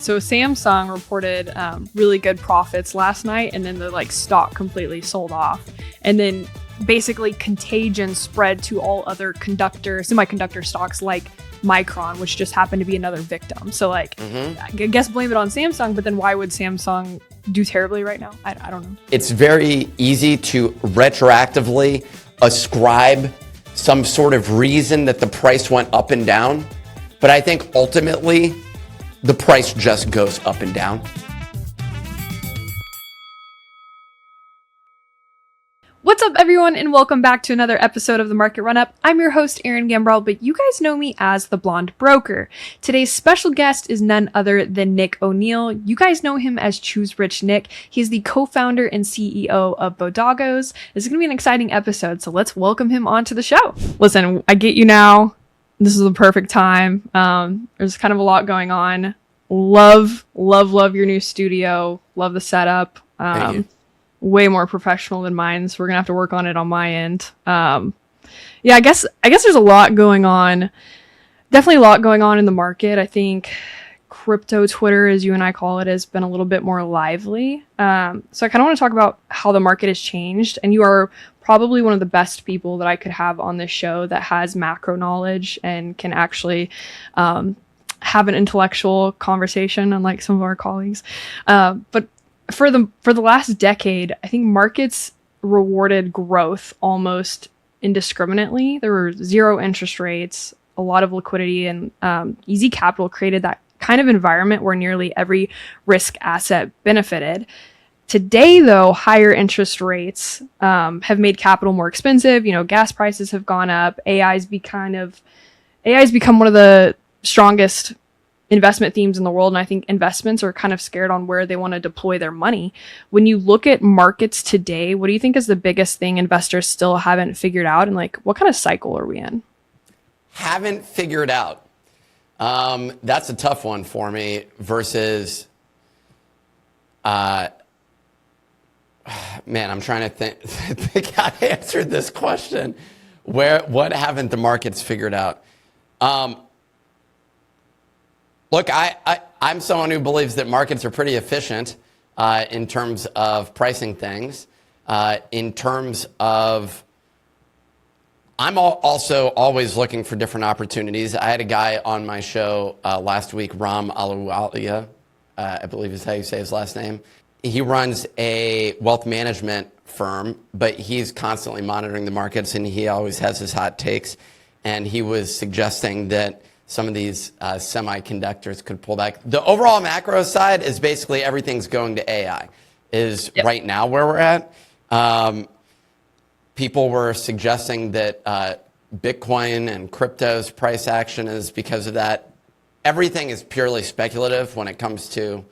So Samsung reported really good profits last night, and then the stock completely sold off. And then basically contagion spread to all other semiconductor stocks like Micron, which just happened to be another victim. So I guess blame it on Samsung, but then why would Samsung do terribly right now? I don't know. It's very easy to retroactively ascribe some sort of reason that the price went up and down. But I think ultimately, the price just goes up and down. What's up, everyone, and welcome back to another episode of the Market Run-Up. I'm your host, Erin Gambrel, but you guys know me as the Blonde Broker. Today's special guest is none other than Nick O'Neill. You guys know him as Choose Rich Nick. He's the co-founder and CEO of Bodagos. This is going to be an exciting episode, so let's welcome him onto the show. Listen, I get you now. This is the perfect time. There's kind of a lot going on. Love your new studio. Love the setup. Thank you. Way more professional than mine, so we're gonna have to work on it on my end. I guess there's a lot going on. Definitely a lot going on in the market. I think crypto Twitter, as you and I call it, has been a little bit more lively. So I kind of want to talk about how the market has changed, and you are probably one of the best people that I could have on this show that has macro knowledge and can actually have an intellectual conversation, unlike some of our colleagues. But for the last decade, I think markets rewarded growth almost indiscriminately. There were zero interest rates, a lot of liquidity, and easy capital created that kind of environment where nearly every risk asset benefited. Today, though, higher interest rates have made capital more expensive. Gas prices have gone up. AI's become one of the strongest investment themes in the world, and I think investments are kind of scared on where they want to deploy their money. When you look at markets today, what do you think is the biggest thing investors still haven't figured out, and what kind of cycle are we in? Haven't figured out. That's a tough one for me versus, man, I'm trying to think how to answer this question. What haven't the markets figured out? Look, I'm someone who believes that markets are pretty efficient in terms of pricing things. In terms of, I'm also always looking for different opportunities. I had a guy on my show last week, Ram Aluwalia, I believe is how you say his last name. He runs a wealth management firm, but he's constantly monitoring the markets, and he always has his hot takes. And he was suggesting that some of these semiconductors could pull back. The overall macro side is basically everything's going to AI, right now where we're at. People were suggesting that Bitcoin and crypto's price action is because of that. Everything is purely speculative when it comes to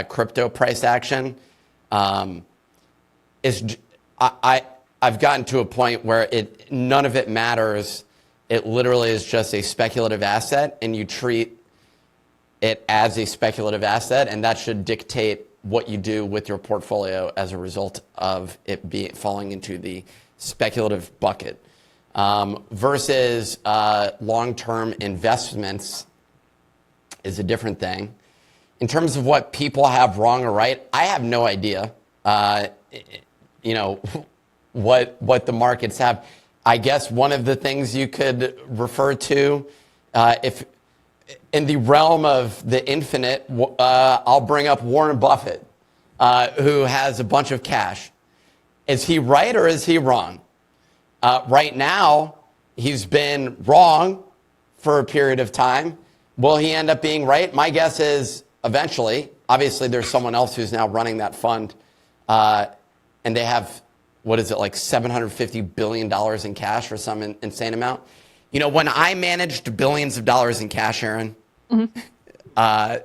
crypto price action. I've gotten to a point where none of it matters. It literally is just a speculative asset, and you treat it as a speculative asset, and that should dictate what you do with your portfolio as a result of it falling into the speculative bucket. Versus long-term investments is a different thing. In terms of what people have wrong or right, I have no idea. What the markets have. I guess one of the things you could refer to, if in the realm of the infinite, I'll bring up Warren Buffett, who has a bunch of cash. Is he right or is he wrong? Right now, he's been wrong for a period of time. Will he end up being right? My guess is eventually. Obviously, there's someone else who's now running that fund, and they have, what is it, like $750 billion in cash or some insane amount? When I managed billions of dollars in cash, Erin, there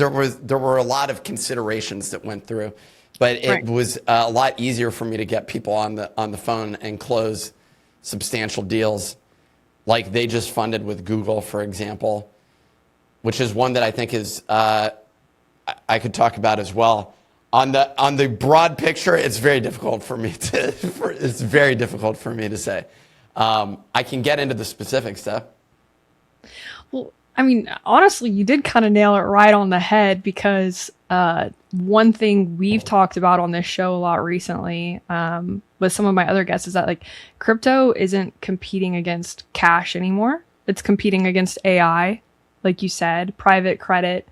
were a lot of considerations that went through, but it was a lot easier for me to get people on the phone and close substantial deals, like they just funded with Google, for example, which is one that I think is I could talk about as well. On the broad picture, it's very difficult for me to say. I can get into the specifics, though. Well, I mean, honestly, you did kind of nail it right on the head because one thing we've talked about on this show a lot recently with some of my other guests is that like crypto isn't competing against cash anymore. It's competing against AI, like you said, private credit,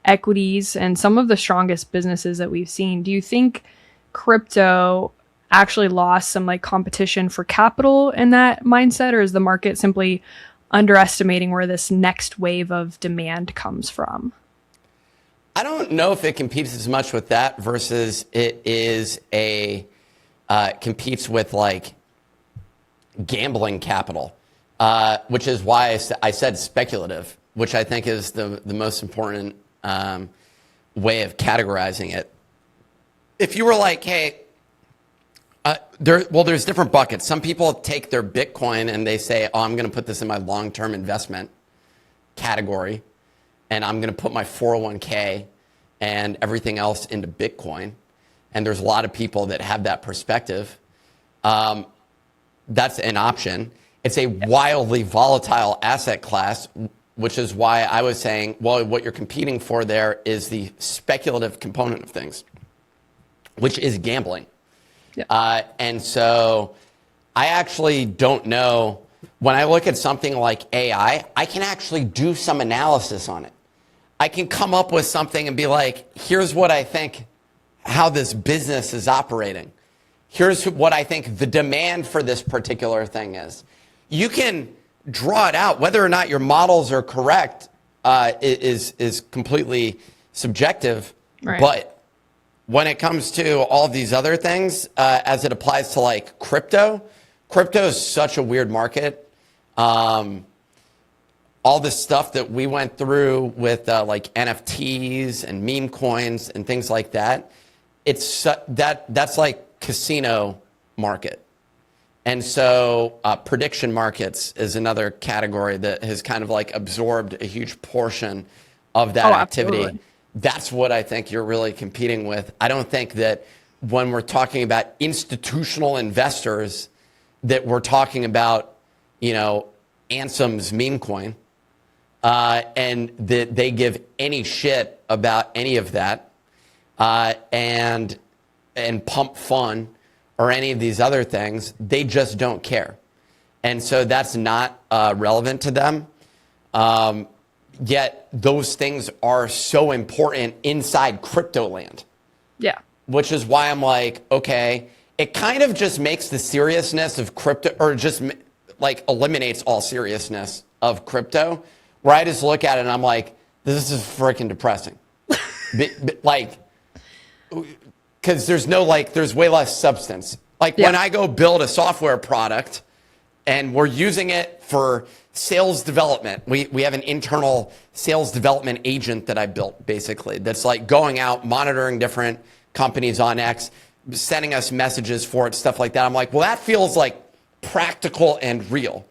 equities, and some of the strongest businesses that we've seen. Do you think crypto actually lost some like competition for capital in that mindset, or is the market simply underestimating where this next wave of demand comes from? I don't know if it competes as much with that versus it is a competes with like gambling capital, which is why I said speculative, which I think is the most important way of categorizing it. If you were like, hey, there's different buckets. Some people take their Bitcoin and they say, oh, I'm going to put this in my long-term investment category, and I'm going to put my 401k and everything else into Bitcoin. And there's a lot of people that have that perspective. That's an option. It's a wildly volatile asset class, which is why I was saying, well, what you're competing for there is the speculative component of things, which is gambling. Yeah. And so I actually don't know. When I look at something like AI, I can actually do some analysis on it. I can come up with something and be like, here's what I think how this business is operating. Here's what I think the demand for this particular thing is. You can draw it out. Whether or not your models are correct is completely subjective. Right. But when it comes to all of these other things, as it applies to like crypto is such a weird market. All this stuff that we went through with like NFTs and meme coins and things like that, that's like casino market. And so prediction markets is another category that has kind of like absorbed a huge portion of that activity. Absolutely. That's what I think you're really competing with. I don't think that when we're talking about institutional investors that we're talking about, Ansem's meme coin, and that they give any shit about any of that, and pump fun or any of these other things. They just don't care. And so that's not relevant to them. Yet those things are so important inside crypto land. Yeah. Which is why I'm like, okay, it kind of just makes the seriousness of crypto, or just like eliminates all seriousness of crypto, where I just look at it and I'm like, this is freaking depressing. Like, because there's way less substance. Like when I go build a software product and we're using it for sales development. We have an internal sales development agent that I built, basically, that's like going out, monitoring different companies on X, sending us messages for it, stuff like that. I'm like, well, that feels like practical and real.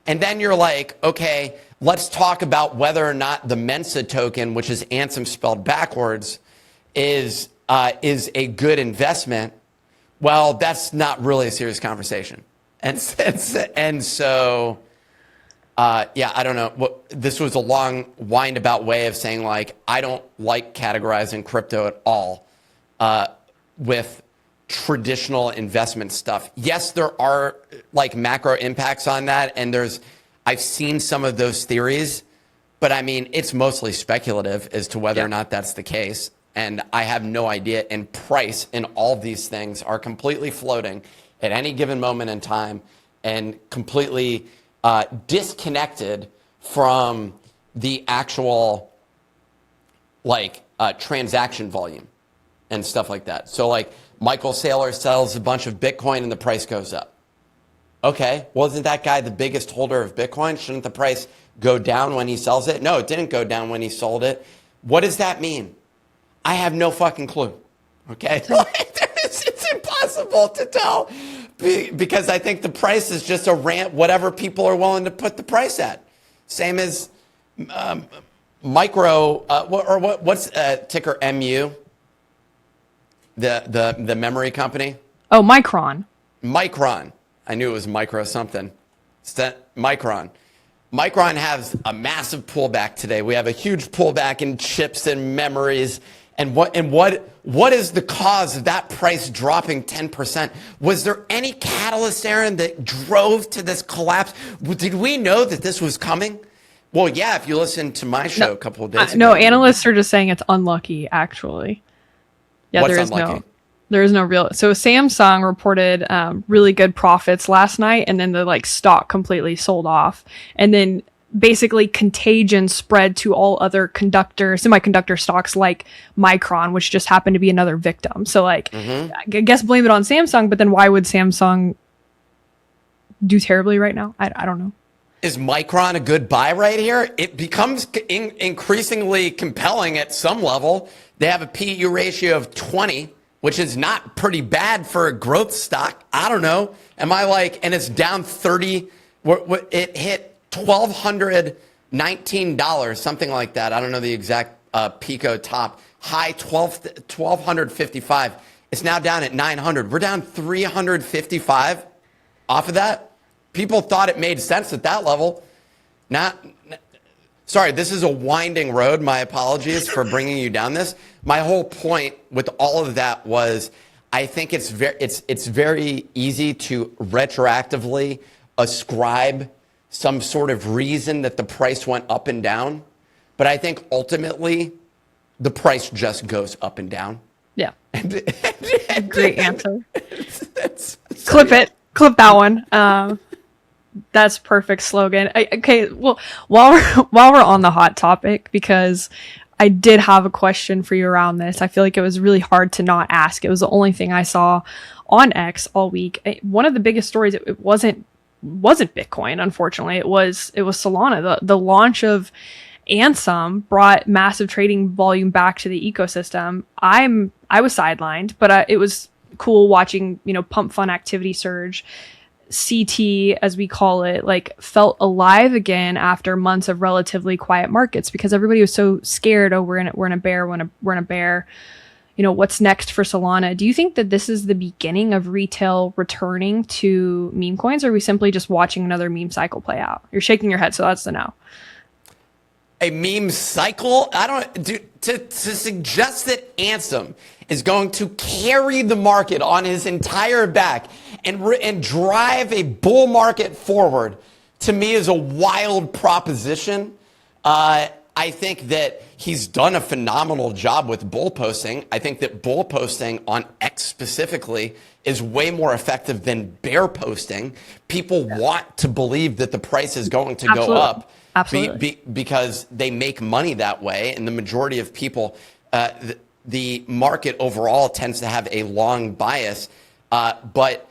And then you're like, okay, let's talk about whether or not the Mensa token, which is Ansem spelled backwards, is a good investment. Well, that's not really a serious conversation. And so, I don't know. This was a long wind-about way of saying, like, I don't like categorizing crypto at all with traditional investment stuff. Yes, there are, like, macro impacts on that, and I've seen some of those theories, but, I mean, it's mostly speculative as to whether or not that's the case, and I have no idea. And price in all of these things are completely floating at any given moment in time and completely disconnected from the actual transaction volume and stuff like that. So like Michael Saylor sells a bunch of Bitcoin and the price goes up. Okay, well, isn't that guy the biggest holder of Bitcoin? Shouldn't the price go down when he sells it? No, it didn't go down when he sold it. What does that mean? I have no fucking clue. Okay, it's impossible to tell, because I think the price is just a rant, whatever people are willing to put the price at. Same as what's ticker MU? The memory company. Oh, Micron. Micron. I knew it was micro something. Micron. Micron has a massive pullback today. We have a huge pullback in chips and memories. And what is the cause of that price dropping 10%? Was there any catalyst, Erin, that drove to this collapse? Did we know that this was coming? Well, yeah, if you listened to my show a couple of days ago. No, analysts are just saying it's unlucky, actually. Yeah, What's unlucky? There is no real. So Samsung reported really good profits last night, and then the stock completely sold off, and then basically contagion spread to all other semiconductor stocks like Micron, which just happened to be another victim. So I guess blame it on Samsung, but then why would Samsung do terribly right now? I don't know. Is Micron a good buy right here? It becomes increasingly compelling at some level. They have a PE ratio of 20, which is not pretty bad for a growth stock. I don't know. And it's down 30. It hit $1,219, something like that. I don't know the exact Pico top. High 1,255. It's now down at 900. We're down 355 off of that. People thought it made sense at that level. Sorry, this is a winding road. My apologies for bringing you down this. My whole point with all of that was I think it's very easy to retroactively ascribe some sort of reason that the price went up and down. But I think ultimately the price just goes up and down. Yeah. Great answer. Clip that one. That's perfect slogan. Okay, well, while we're on the hot topic, because I did have a question for you around this. I feel like it was really hard to not ask. It was the only thing I saw on X all week. One of the biggest stories, it wasn't Bitcoin, unfortunately. It was Solana. The launch of Ansem brought massive trading volume back to the ecosystem. I was sidelined, but it was cool watching, pump fund activity surge. CT, as we call it, felt alive again after months of relatively quiet markets because everybody was so scared. Oh, we're in a bear. We're in a bear. What's next for Solana? Do you think that this is the beginning of retail returning to meme coins, or are we simply just watching another meme cycle play out? You're shaking your head, so that's the no. A meme cycle? To suggest that Ansem is going to carry the market on his entire back and drive a bull market forward, to me, is a wild proposition. I think that he's done a phenomenal job with bull posting. I think that bull posting on X specifically is way more effective than bear posting. People want to believe that the price is going to go up. Absolutely. Because they make money that way. And the majority of people, the market overall tends to have a long bias. But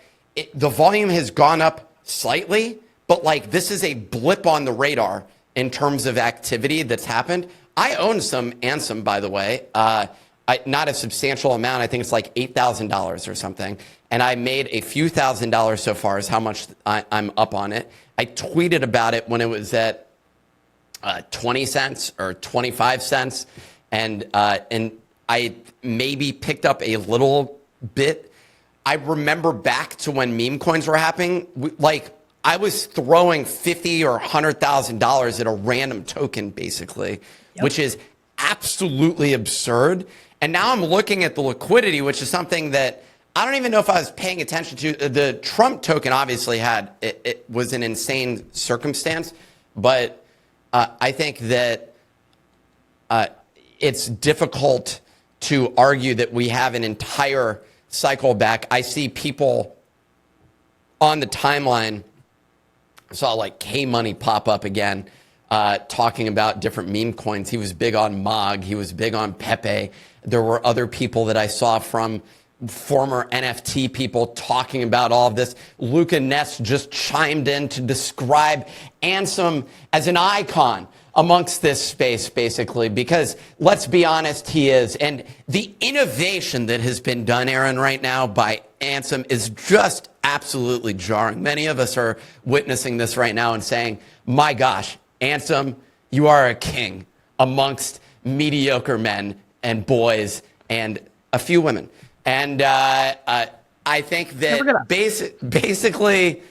the volume has gone up slightly, but this is a blip on the radar in terms of activity that's happened. I own some Ansem, by the way, not a substantial amount. I think it's $8,000 or something. And I made a few $1,000s so far is how much I'm up on it. I tweeted about it when it was at 20 cents or 25 cents. And I maybe picked up a little bit. I remember back to when meme coins were happening, I was throwing $50,000 or $100,000 at a random token, basically, which is absolutely absurd. And now I'm looking at the liquidity, which is something that I don't even know if I was paying attention to. The Trump token obviously it was an insane circumstance, but I think that it's difficult to argue that we have an entire cycle back. I see people on the timeline. I saw K-Money pop up again, talking about different meme coins. He was big on MOG. He was big on Pepe. There were other people that I saw from former NFT people talking about all of this. Luca Ness just chimed in to describe Ansem as an icon amongst this space, basically, because let's be honest, he is. And the innovation that has been done, Erin, right now by Ansem is just absolutely jarring. Many of us are witnessing this right now and saying, my gosh, Ansem, you are a king amongst mediocre men and boys and a few women. And I think that basically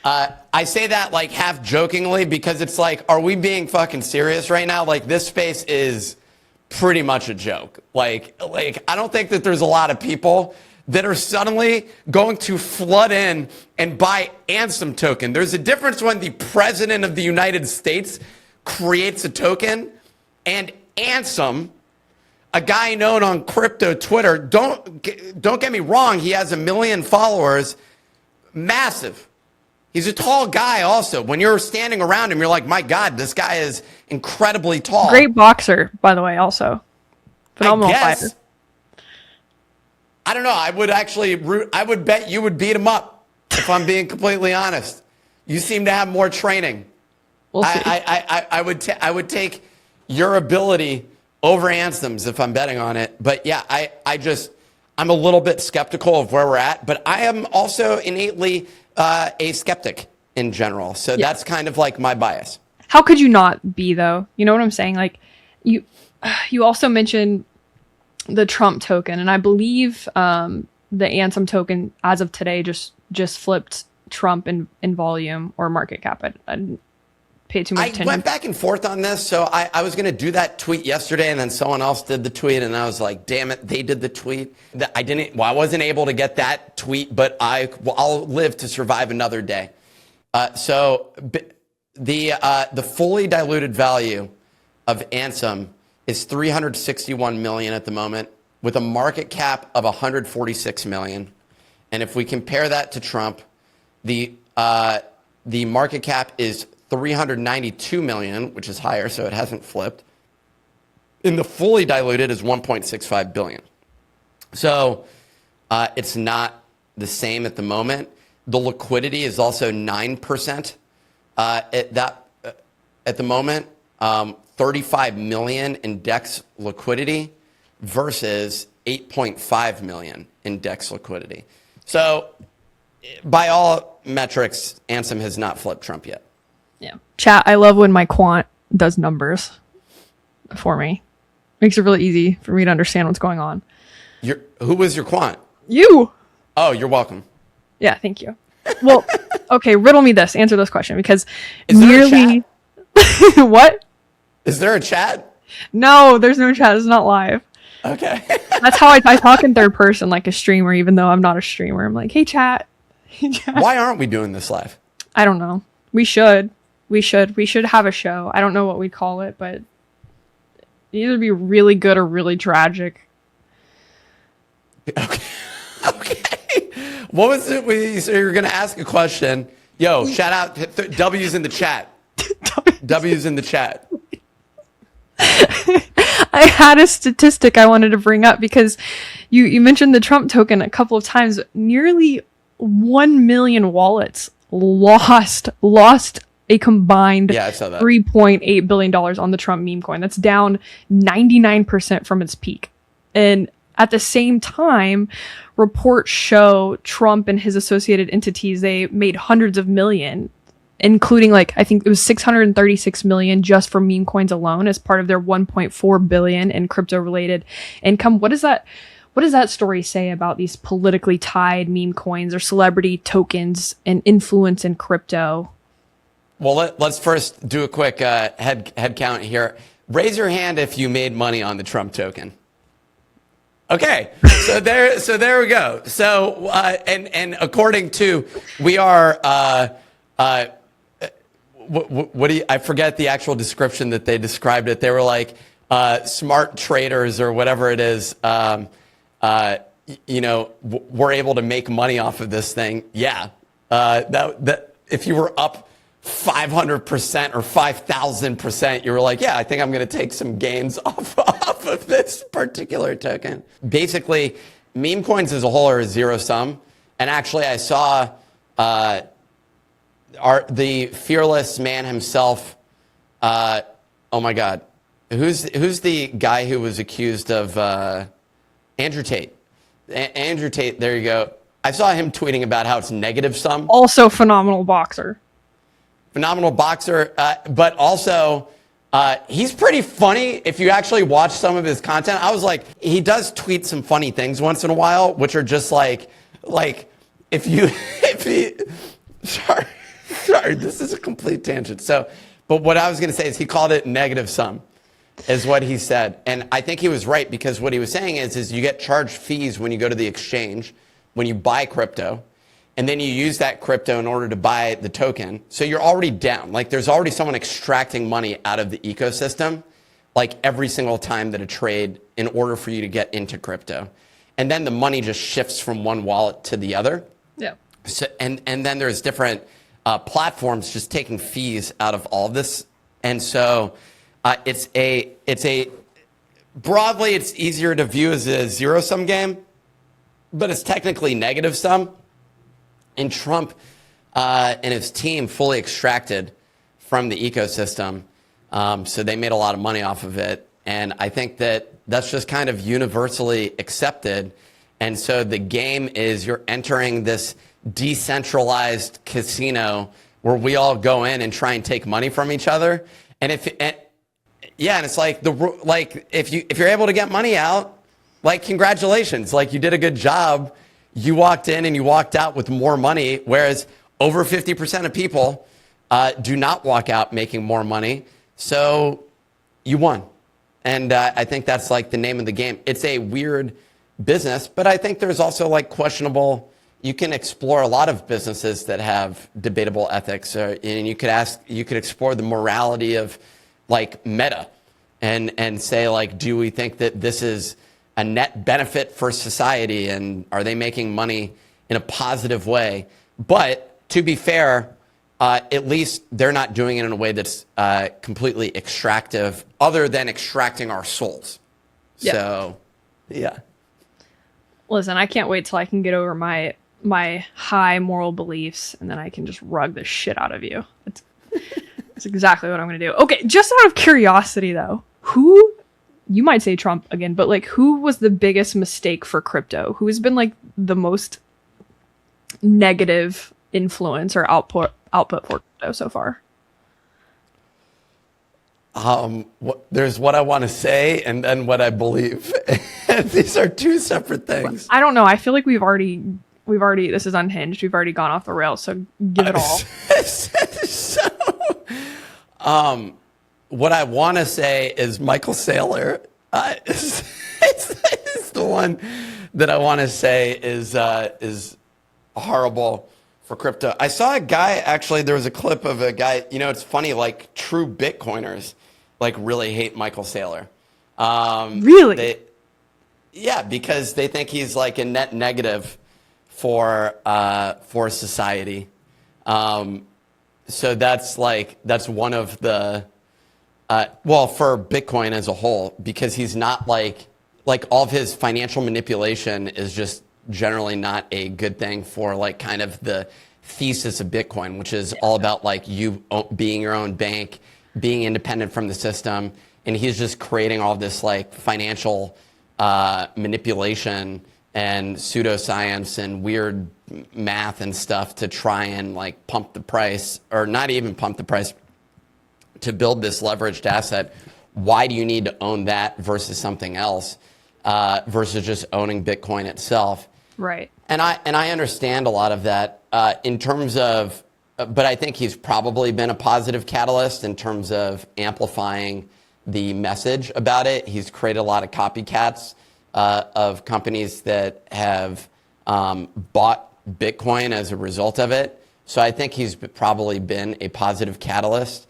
I say that like half jokingly because it's like, are we being fucking serious right now? Like this space is pretty much a joke. Like I don't think that there's a lot of people that are suddenly going to flood in and buy Ansem token. There's a difference when the president of the United States creates a token and Ansem, a guy known on crypto Twitter, don't get me wrong, he has 1 million followers, massive. He's a tall guy also. When you're standing around him, you're like, my God, this guy is incredibly tall. Great boxer, by the way, also. Phenomenal fighter. I don't know. I would bet you would beat him up, if I'm being completely honest. You seem to have more training. We'll see. I would take your ability over Ansem's if I'm betting on it. But yeah, I'm a little bit skeptical of where we're at, but I am also innately a skeptic in general. So that's kind of like my bias. How could you not be, though? You know what I'm saying? Like, you also mentioned the Trump token, and I believe the Ansem token, as of today, just flipped Trump in volume or market cap. I didn't pay too much attention. I went back and forth on this, so I was going to do that tweet yesterday, and then someone else did the tweet, and I was like, damn it, they did the tweet. I wasn't able to get that tweet, but I'll live to survive another day. So the fully diluted value of Ansem is 361 million at the moment, with a market cap of 146 million. And if we compare that to Trump, the market cap is 392 million, which is higher, so it hasn't flipped. And the fully diluted is 1.65 billion. So it's not the same at the moment. The liquidity is also 9% at the moment. 35 million in DEX liquidity versus 8.5 million in DEX liquidity. So by all metrics, Ansem has not flipped Trump yet. Yeah. Chat, I love when my quant does numbers for me. Makes it really easy for me to understand what's going on. Who was your quant? You. Oh, you're welcome. Yeah, thank you. Well, okay, riddle me this. Answer this question, because Is there nearly... a chat? What? Is there a chat? No, there's no chat. It's not live. Okay. That's how I talk in third person, like a streamer, even though I'm not a streamer. I'm like, hey, chat. Hey, chat. Why aren't we doing this live? I don't know. We should. We should have a show. I don't know what we'd call it, but it'd either be really good or really tragic. Okay. Okay. What was it? So you're going to ask a question. Yo, shout out. W's in the chat. W's in the chat. I had a statistic I wanted to bring up because you mentioned the Trump token a couple of times. Nearly 1 million wallets lost a combined $3.8 billion on the Trump meme coin. That's down 99% from its peak. And at the same time, reports show Trump and his associated entities, they made hundreds of million, including I think it was 636 million just for meme coins alone as part of their 1.4 billion in crypto related income. What does that story say about these politically tied meme coins or celebrity tokens and influence in crypto? Well, let's first do a quick head count here. Raise your hand if you made money on the Trump token. Okay, so there we go. So and according to we are what do you, I forget the actual description that they described it. They were like smart traders or whatever it is. We're able to make money off of this thing. Yeah, that if you were up 500% or 5,000%, you were like, yeah, I think I'm going to take some gains off of this particular token. Basically, meme coins as a whole are a zero sum. And actually, I saw the fearless man himself. Oh my God, who's the guy who was accused of Andrew Tate? Andrew Tate. There you go. I saw him tweeting about how it's negative sum. Also, phenomenal boxer. Phenomenal boxer, but also he's pretty funny if you actually watch some of his content. I was like, he does tweet some funny things once in a while, which are just like if he, sorry. Sorry, this is a complete tangent. So, but what I was going to say is he called it negative sum, is what he said. And I think he was right, because what he was saying is you get charged fees when you go to the exchange, when you buy crypto, and then you use that crypto in order to buy the token. So you're already down. Like, there's already someone extracting money out of the ecosystem, like every single time that a trade, in order for you to get into crypto. And then the money just shifts from one wallet to the other. Yeah. So, and then there's different platforms just taking fees out of all of this. And so it's broadly, it's easier to view as a zero-sum game, but it's technically negative sum. And Trump and his team fully extracted from the ecosystem. So they made a lot of money off of it. And I think that that's just kind of universally accepted. And so the game is, you're entering this decentralized casino where we all go in and try and take money from each other. And yeah, and it's like if you're able to get money out, like, congratulations, like, you did a good job. You walked in and you walked out with more money, whereas over 50% of people do not walk out making more money. So you won. And I think that's like the name of the game. It's a weird business, but I think there's also like questionable, you can explore a lot of businesses that have debatable ethics, and you could explore the morality of like Meta and say, like, do we think that this is a net benefit for society, and are they making money in a positive way? But to be fair, at least they're not doing it in a way that's completely extractive, other than extracting our souls. Yeah. So, yeah. Listen, I can't wait till I can get over my high moral beliefs, and then I can just rug the shit out of you. That's exactly what I'm going to do. Okay, just out of curiosity, though, you might say Trump again, but like, who was the biggest mistake for crypto? Who has been like the most negative influence or output for crypto so far? There's what I want to say and then what I believe. These are two separate things. I don't know. I feel like we've already, this is unhinged. We've already gone off the rails. So give it all. What I want to say is Michael Saylor is the one that I want to say is horrible for crypto. I saw a guy, actually, there was a clip of a guy, it's funny, like, true Bitcoiners like really hate Michael Saylor. Really? Yeah, because they think he's like a net negative for society. So that's one of the, for Bitcoin as a whole, because he's not like all of his financial manipulation is just generally not a good thing for like kind of the thesis of Bitcoin, which is all about like you being your own bank, being independent from the system. And he's just creating all this like financial manipulation and pseudoscience and weird math and stuff to try and like pump the price, or not even pump the price, to build this leveraged asset. Why do you need to own that versus something else, versus just owning Bitcoin itself? Right. And I understand a lot of that in terms of, but I think he's probably been a positive catalyst in terms of amplifying the message about it. He's created a lot of copycats of companies that have bought Bitcoin as a result of it. So I think he's probably been a positive catalyst.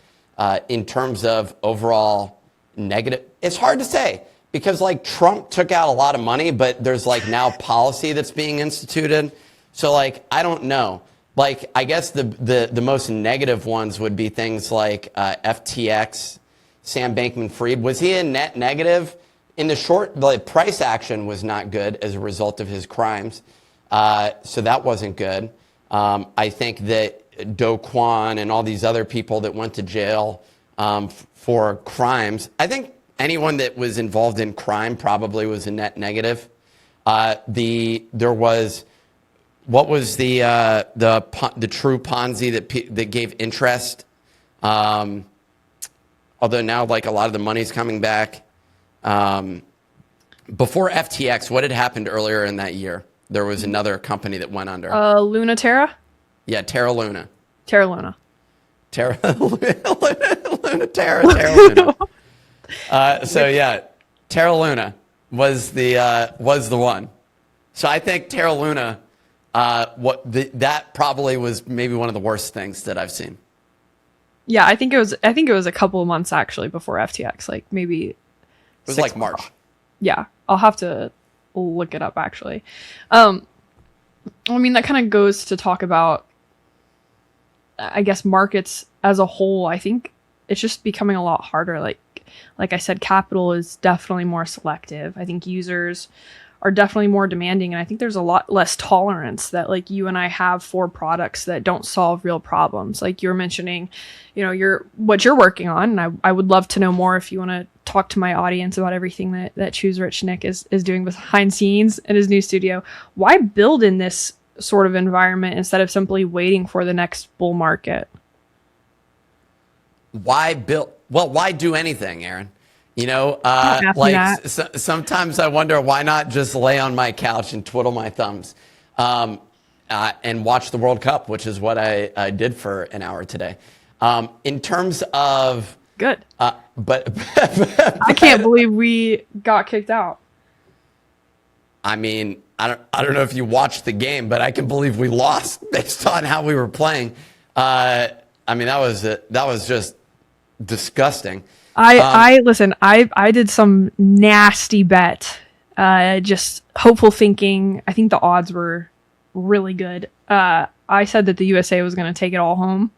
In terms of overall negative, it's hard to say, because like Trump took out a lot of money, but there's like now policy that's being instituted. So like, I don't know. Like, I guess the most negative ones would be things like FTX, Sam Bankman-Fried. Was he a net negative? In the short, the price action was not good as a result of his crimes. So that wasn't good. I think that Do Kwon and all these other people that went to jail for crimes, I think anyone that was involved in crime probably was a net negative. There was, what was the true Ponzi that gave interest? Although now like a lot of the money's coming back. Before FTX, what had happened earlier in that year? There was another company that went under. Luna Terra? Yeah, Terra Luna. Terra Luna. Terra Luna, Terra Luna. So yeah, Terra Luna was the one. So I think Terra Luna, that probably was maybe one of the worst things that I've seen. Yeah, I think it was a couple of months actually before FTX, like maybe It was 6 like March. Yeah, I'll have to look it up actually. I mean, that kind of goes to talk about, I guess, markets as a whole. I think it's just becoming a lot harder. Like I said, capital is definitely more selective. I think users are definitely more demanding, and I think there's a lot less tolerance that like you and I have for products that don't solve real problems. Like you're mentioning, what you're working on, and I would love to know more if you want to talk to my audience about everything that Choose Rich Nick is doing behind scenes in his new studio. Why build in this sort of environment instead of simply waiting for the next bull market? Why build? Well, why do anything, Erin? Sometimes I wonder why not just lay on my couch and twiddle my thumbs and watch the World Cup, which is what I did for an hour today. In terms of good, but I can't believe we got kicked out. I mean, I don't know if you watched the game, but I can believe we lost based on how we were playing. I mean, that was just disgusting. Listen, I did some nasty bet, just hopeful thinking. I think the odds were really good. I said that the USA was going to take it all home.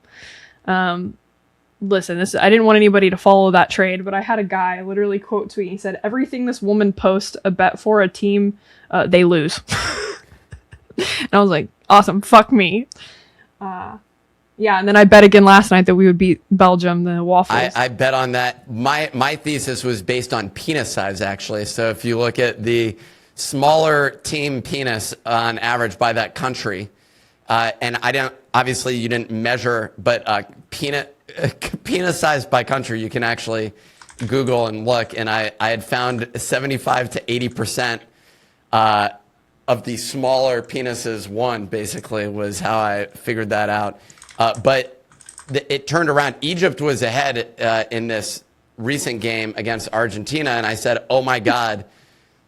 Listen, I didn't want anybody to follow that trade, but I had a guy literally quote tweet. He said, "Everything this woman posts a bet for a team, they lose." And I was like, awesome, fuck me. Yeah, and then I bet again last night that we would beat Belgium, the Waffles. I bet on that. My thesis was based on penis size, actually. So if you look at the smaller team penis on average by that country, and obviously you didn't measure, but penis size by country, you can actually Google and look. And I had found 75 to 80% of the smaller penises won, basically, was how I figured that out. But it turned around. Egypt was ahead in this recent game against Argentina, and I said, oh my God,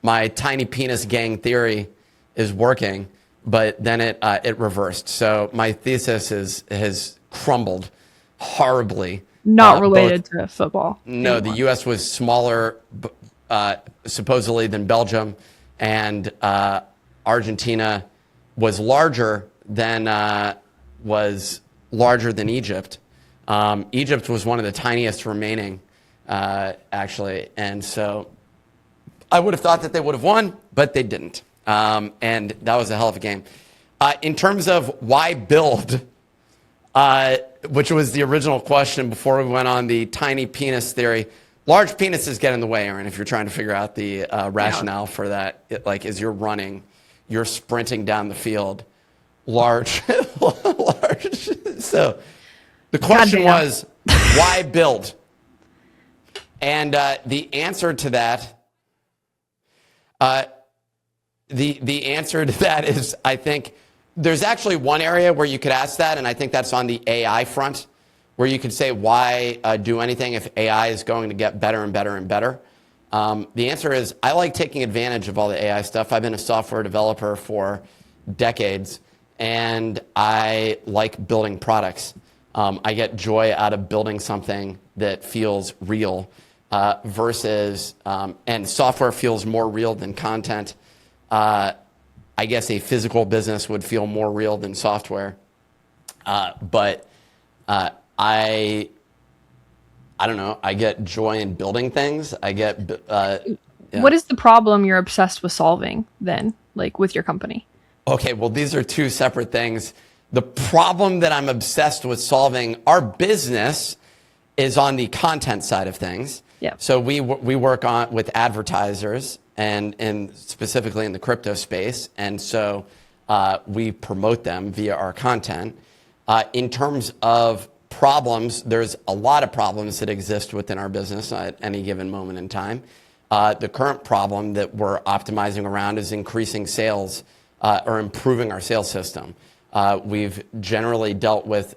my tiny penis gang theory is working, but then it reversed. So my thesis has crumbled horribly. Not related to football. No, anymore. The U.S. was smaller, supposedly, than Belgium, and Argentina was larger than Egypt. Egypt was one of the tiniest remaining, actually. And so I would have thought that they would have won, but they didn't. And that was a hell of a game. In terms of why build, which was the original question before we went on the tiny penis theory, large penises get in the way, Erin, if you're trying to figure out the rationale for that. As you're running, you're sprinting down the field, large. So the question was, why build? And the answer to that, the answer to that is, I think there's actually one area where you could ask that, and I think that's on the AI front, where you could say, why do anything if AI is going to get better and better and better? The answer is, I like taking advantage of all the AI stuff. I've been a software developer for decades, and I like building products. I get joy out of building something that feels real versus, and software feels more real than content. I guess a physical business would feel more real than software. But I don't know. I get joy in building things. I get. Yeah. What is the problem you're obsessed with solving then, like with your company? Okay, well, these are two separate things. The problem that I'm obsessed with solving, our business is on the content side of things. Yeah. So we work with advertisers and specifically in the crypto space. And so we promote them via our content. In terms of problems, there's a lot of problems that exist within our business at any given moment in time. The current problem that we're optimizing around is increasing sales or improving our sales system. We've generally dealt with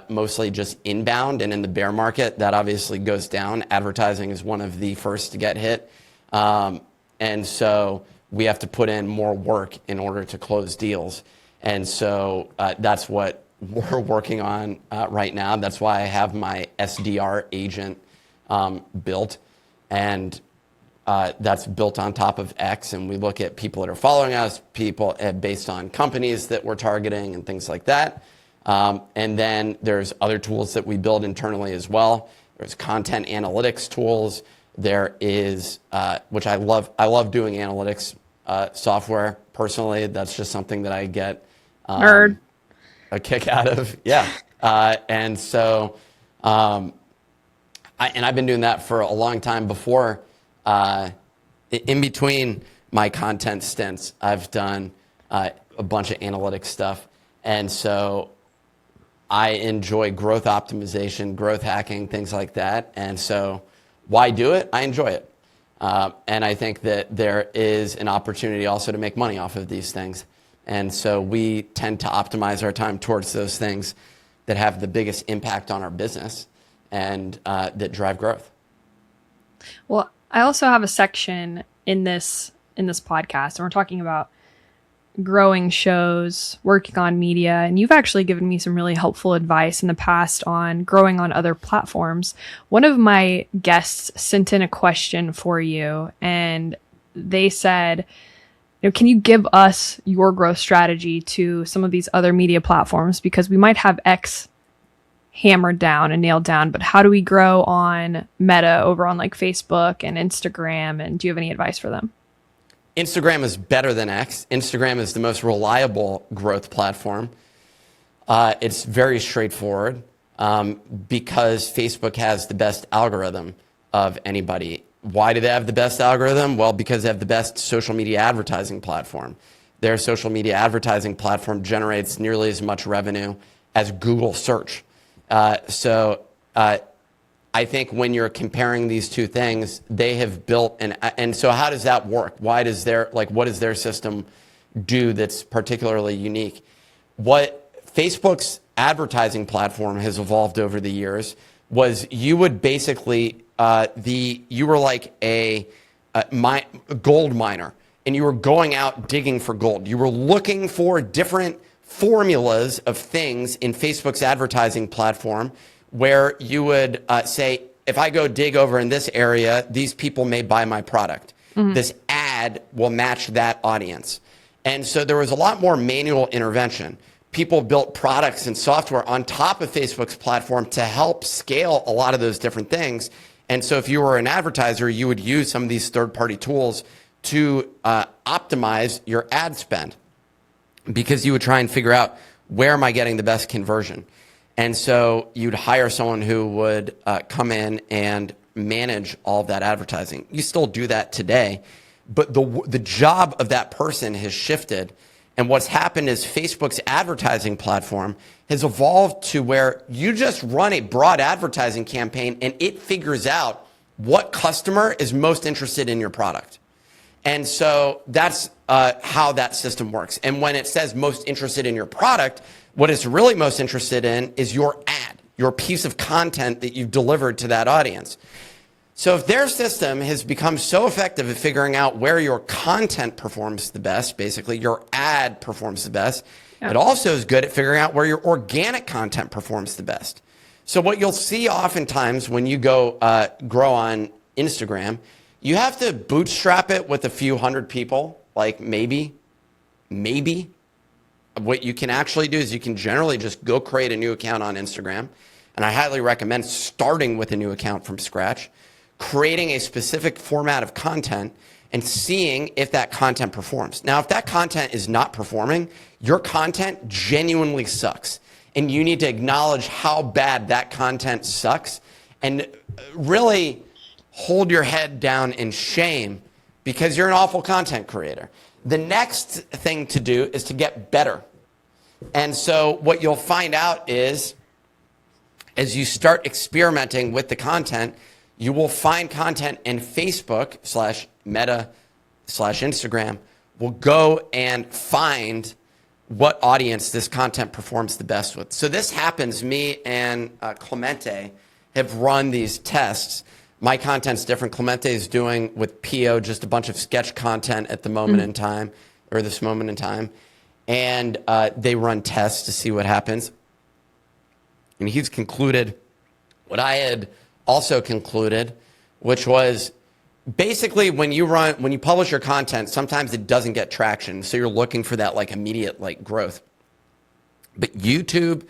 mostly just inbound, and in the bear market, that obviously goes down. Advertising is one of the first to get hit. And so we have to put in more work in order to close deals. And so that's what we're working on right now. That's why I have my SDR agent built. And that's built on top of X, and we look at people that are following us, people based on companies that we're targeting and things like that. And then there's other tools that we build internally as well. There's content analytics tools. There is, which I love doing analytics software personally. That's just something that I get Nerd. a kick out of. Yeah. And so, I've been doing that for a long time before. In between my content stints, I've done a bunch of analytics stuff. And so I enjoy growth optimization, growth hacking, things like that. And so why do it? I enjoy it. And I think that there is an opportunity also to make money off of these things. And so we tend to optimize our time towards those things that have the biggest impact on our business and that drive growth. Well, I also have a section in this podcast, and we're talking about growing shows, working on media, and you've actually given me some really helpful advice in the past on growing on other platforms. One of my guests sent in a question for you, and they said, can you give us your growth strategy to some of these other media platforms? Because we might have X hammered down and nailed down, but how do we grow on Meta over on like Facebook and Instagram? And do you have any advice for them? Instagram is better than X. Instagram is the most reliable growth platform. It's very straightforward because Facebook has the best algorithm of anybody. Why do they have the best algorithm? Well, because they have the best social media advertising platform. Their social media advertising platform generates nearly as much revenue as Google search. So I think when you're comparing these two things, they have built and so how does that work? What does their system do that's particularly unique? What Facebook's advertising platform has evolved over the years was you would basically you were like a gold miner, and you were going out digging for gold. You were looking for different formulas of things in Facebook's advertising platform where you would say, if I go dig over in this area, these people may buy my product. Mm-hmm. This ad will match that audience. And so there was a lot more manual intervention. People built products and software on top of Facebook's platform to help scale a lot of those different things. And so if you were an advertiser, you would use some of these third-party tools to optimize your ad spend, because you would try and figure out, where am I getting the best conversion? And so you'd hire someone who would come in and manage all of that advertising. You still do that today, but the job of that person has shifted. And what's happened is Facebook's advertising platform has evolved to where you just run a broad advertising campaign and it figures out what customer is most interested in your product. And so that's how that system works. And when it says most interested in your product, what it's really most interested in is your ad, your piece of content that you've delivered to that audience. So if their system has become so effective at figuring out where your content performs the best, basically your ad performs the best, it also is good at figuring out where your organic content performs the best. So what you'll see oftentimes when you go grow on Instagram, you have to bootstrap it with a few hundred people, like maybe. What you can actually do is you can generally just go create a new account on Instagram. And I highly recommend starting with a new account from scratch, creating a specific format of content and seeing if that content performs. Now, if that content is not performing, your content genuinely sucks. And you need to acknowledge how bad that content sucks and really hold your head down in shame because you're an awful content creator. The next thing to do is to get better. And so what you'll find out is, as you start experimenting with the content, you will find content, and Facebook/Meta/Instagram will go and find what audience this content performs the best with. So this happens. Me and Clemente have run these tests. My content's different. Clemente is doing with PO just a bunch of sketch content at the moment in time, or this moment in time. And they run tests to see what happens. And he's concluded what I had also concluded, which was basically when you publish your content, sometimes it doesn't get traction. So you're looking for that like immediate like growth. But YouTube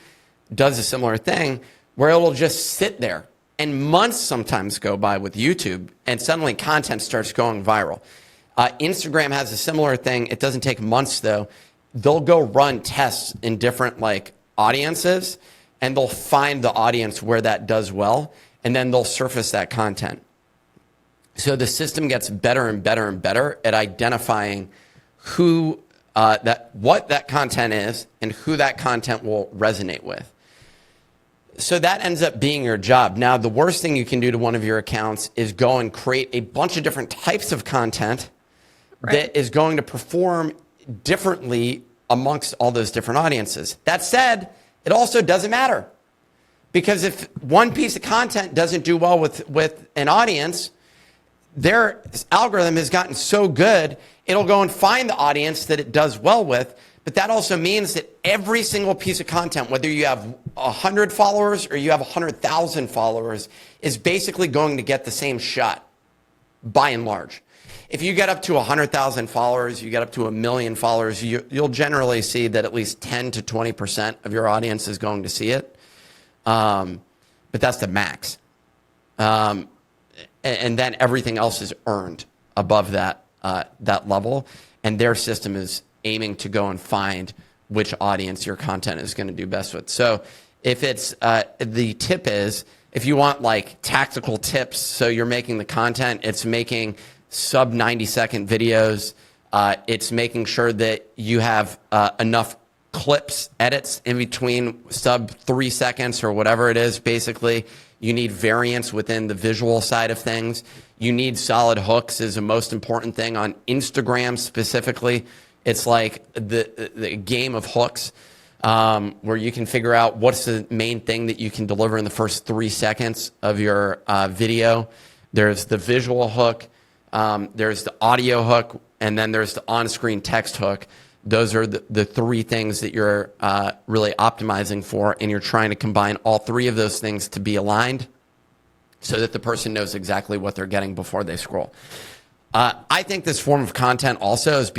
does a similar thing where it'll just sit there and months sometimes go by with YouTube and suddenly content starts going viral. Instagram has a similar thing. It doesn't take months though. They'll go run tests in different like audiences and they'll find the audience where that does well and then they'll surface that content. So the system gets better and better and better at identifying what that content is and who that content will resonate with. So that ends up being your job. Now, the worst thing you can do to one of your accounts is go and create a bunch of different types of content that is going to perform differently amongst all those different audiences. That said, it also doesn't matter. Because if one piece of content doesn't do well with an audience, their algorithm has gotten so good, it'll go and find the audience that it does well with. But that also means that every single piece of content, whether you have 100 followers or you have 100,000 followers, is basically going to get the same shot, by and large. If you get up to 100,000 followers, you get up to 1 million followers, you'll generally see that at least 10 to 20% of your audience is going to see it. But that's the max. And then everything else is earned above that level. And their system is aiming to go and find which audience your content is going to do best with. So if it's, the tip is, if you want like tactical tips, so you're making the content, it's making sub 90-second videos. It's making sure that you have enough clips, edits in between sub 3 seconds or whatever it is. Basically, you need variance within the visual side of things. You need solid hooks is the most important thing on Instagram specifically. It's like the game of hooks where you can figure out what's the main thing that you can deliver in the first 3 seconds of your video. There's the visual hook, there's the audio hook, and then there's the on-screen text hook. Those are the three things that you're really optimizing for, and you're trying to combine all three of those things to be aligned so that the person knows exactly what they're getting before they scroll. I think this form of content also is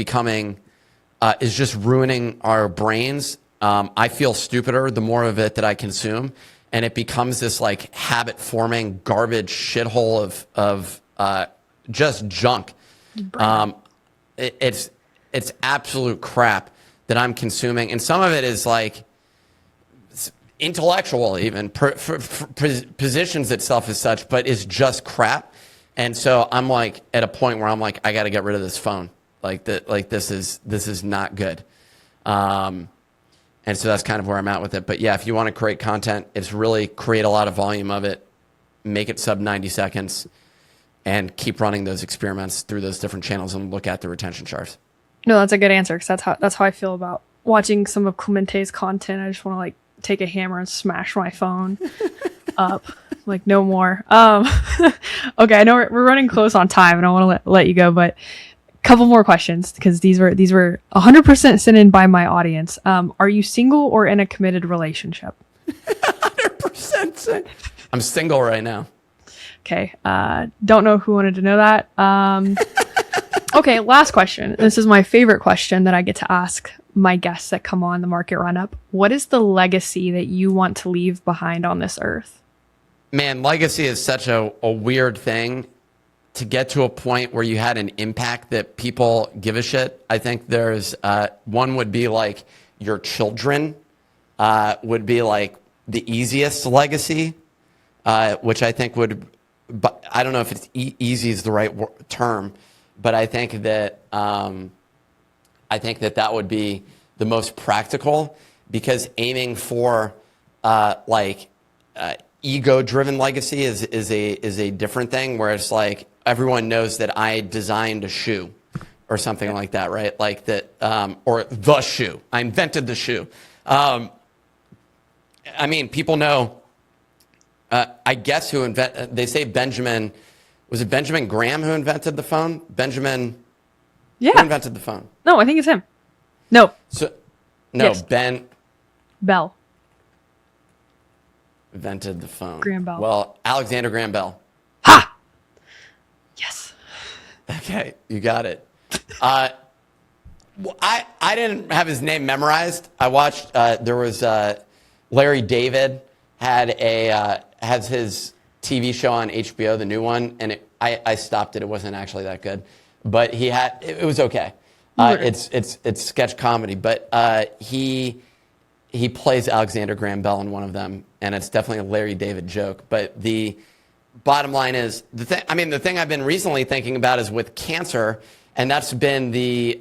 is just ruining our brains. I feel stupider the more of it that I consume, and it becomes this like habit-forming garbage shithole of just junk. It's absolute crap that I'm consuming. And some of it is like intellectual even, positions itself as such, but is just crap. And so I'm like at a point where I'm like, I got to get rid of this phone. This is not good. And so that's kind of where I'm at with it. But yeah, if you want to create content, it's really create a lot of volume of it, make it sub 90 seconds, and keep running those experiments through those different channels and look at the retention charts. No, that's a good answer because that's how I feel about watching some of Clemente's content. I just want to like take a hammer and smash my phone up. Like no more. Okay, I know we're running close on time, and I want to let you go, but a couple more questions because these were 100% sent in by my audience. Are you single or in a committed relationship? 100% sent. I'm single right now. Okay. Don't know who wanted to know that. Okay, last question. This is my favorite question that I get to ask my guests that come on the Market Run-Up. What is the legacy that you want to leave behind on this earth? Man, legacy is such a weird thing to get to a point where you had an impact that people give a shit. I think there's one would be like your children would be like the easiest legacy, which I think would, but I don't know if it's easy is the right term, but I think that that would be the most practical because aiming for ego-driven legacy is a different thing where it's like everyone knows that I designed a shoe or something like that, right? Like that, or the shoe. I invented the shoe. I mean, people know, I guess they say Benjamin, was it Benjamin Graham who invented the phone? Who Yeah. invented the phone? No, I think it's him. No. So, no, Yes. Ben Bell. invented the phone. Graham Bell. Well, Alexander Graham Bell. Ha! Yes. Okay, you got it. Well, I didn't have his name memorized. I watched. There was Larry David has his TV show on HBO, the new one, and I stopped it. It wasn't actually that good, but it was okay. It's sketch comedy, but he plays Alexander Graham Bell in one of them, and it's definitely a Larry David joke. But the bottom line is the thing I've been recently thinking about is with cancer, and that's been the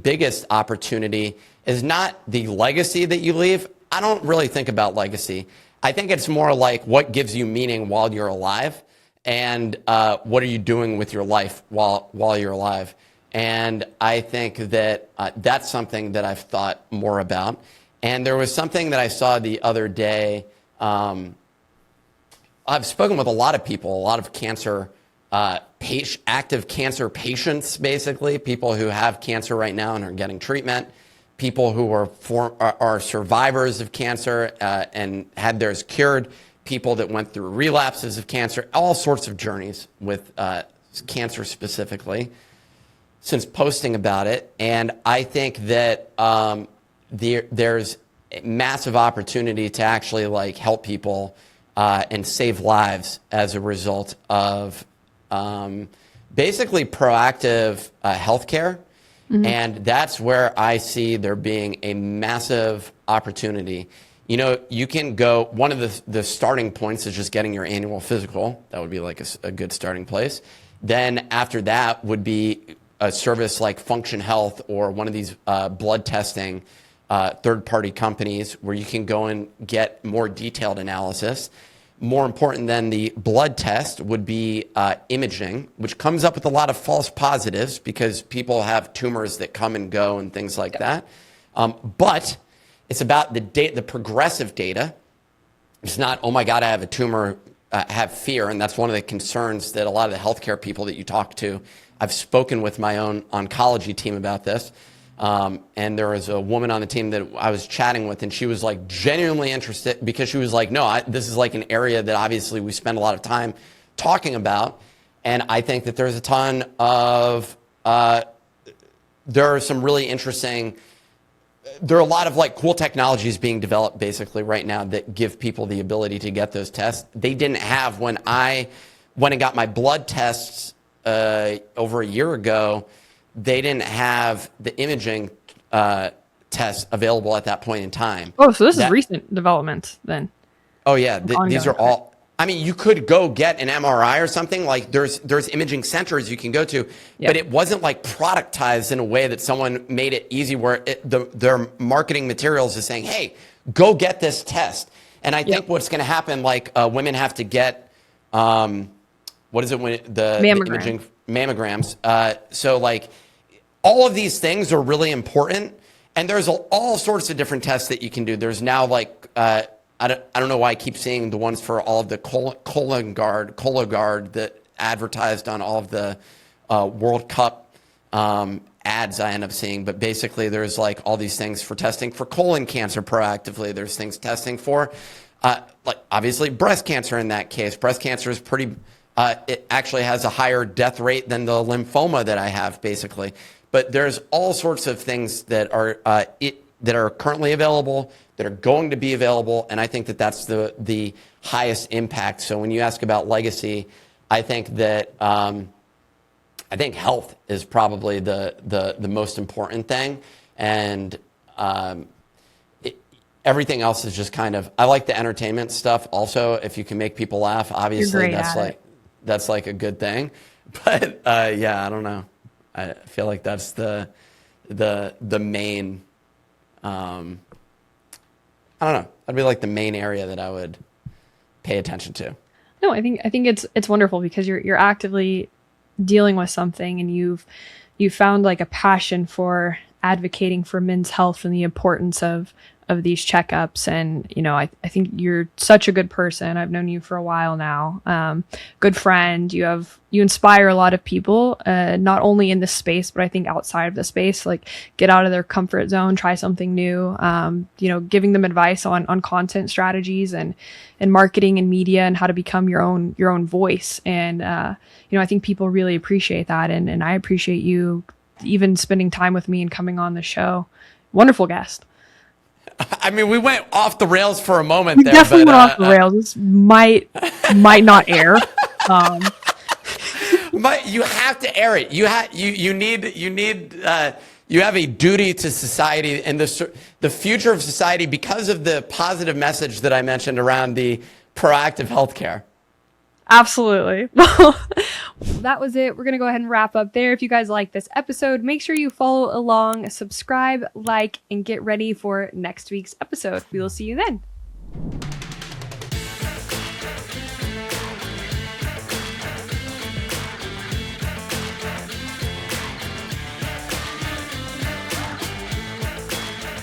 biggest opportunity is not the legacy that you leave. I don't really think about legacy. I think it's more like what gives you meaning while you're alive, and what are you doing with your life while you're alive. And I think that that's something that I've thought more about. And there was something that I saw the other day. I've spoken with a lot of people, a lot of cancer, active cancer patients, basically, people who have cancer right now and are getting treatment, people who are survivors of cancer and had theirs cured, people that went through relapses of cancer, all sorts of journeys with cancer specifically, since posting about it. And I think that there's a massive opportunity to actually like help people and save lives as a result of basically proactive healthcare. Mm-hmm. And that's where I see there being a massive opportunity. You know, you can go, one of the starting points is just getting your annual physical. That would be like a good starting place. Then after that would be a service like Function Health or one of these blood testing third-party companies where you can go and get more detailed analysis. More important than the blood test would be imaging, which comes up with a lot of false positives because people have tumors that come and go and things like that. But it's about the progressive data. It's not, oh my God, I have a tumor, have fear. And that's one of the concerns that a lot of the healthcare people that you talk to, I've spoken with my own oncology team about this. And there was a woman on the team that I was chatting with, and she was like genuinely interested because she was like, no, this is like an area that obviously we spend a lot of time talking about. And I think that there's a ton of, there are some really interesting, there are a lot of like cool technologies being developed basically right now that give people the ability to get those tests. They didn't have when I went and got my blood tests over a year ago. They didn't have the imaging tests available at that point in time. Oh, so this is recent development then. Oh yeah, these are all. I mean, you could go get an MRI or something. Like there's imaging centers you can go to, but it wasn't like productized in a way that someone made it easy. Where their marketing materials is saying, "Hey, go get this test." And I think what's going to happen, like women have to get, what is it when the imaging mammograms? So like. All of these things are really important, and there's all sorts of different tests that you can do. There's now like I don't know why I keep seeing the ones for all of the Cologuard that advertised on all of the World Cup ads I end up seeing. But basically, there's like all these things for testing for colon cancer proactively. There's things testing for like obviously breast cancer in that case. Breast cancer is pretty. It actually has a higher death rate than the lymphoma that I have, basically. But there's all sorts of things that are that are currently available, that are going to be available, and I think that that's the highest impact. So when you ask about legacy, I think that health is probably the most important thing, and everything else is just kind of. I like the entertainment stuff. Also, if you can make people laugh, obviously that's like a good thing. But yeah, I don't know. I feel like that's the main. I don't know. That'd be like the main area that I would pay attention to. No, I think it's wonderful because you're actively dealing with something, and you've you found like a passion for advocating for men's health and the importance of these checkups. And, you know, I think you're such a good person. I've known you for a while now. Good friend. You inspire a lot of people, not only in this space, but I think outside of the space, like get out of their comfort zone, try something new, you know, giving them advice on content strategies and marketing and media and how to become your own voice. And, you know, I think people really appreciate that. And I appreciate you even spending time with me and coming on the show. Wonderful guest. I mean, we went off the rails for a moment there. Definitely went off the rails. This might not air. But you have to air it. You have a duty to society and the future of society because of the positive message that I mentioned around the proactive healthcare. Absolutely. Well, that was it. We're going to go ahead and wrap up there. If you guys like this episode, make sure you follow along, subscribe, like, and get ready for next week's episode. We will see you then.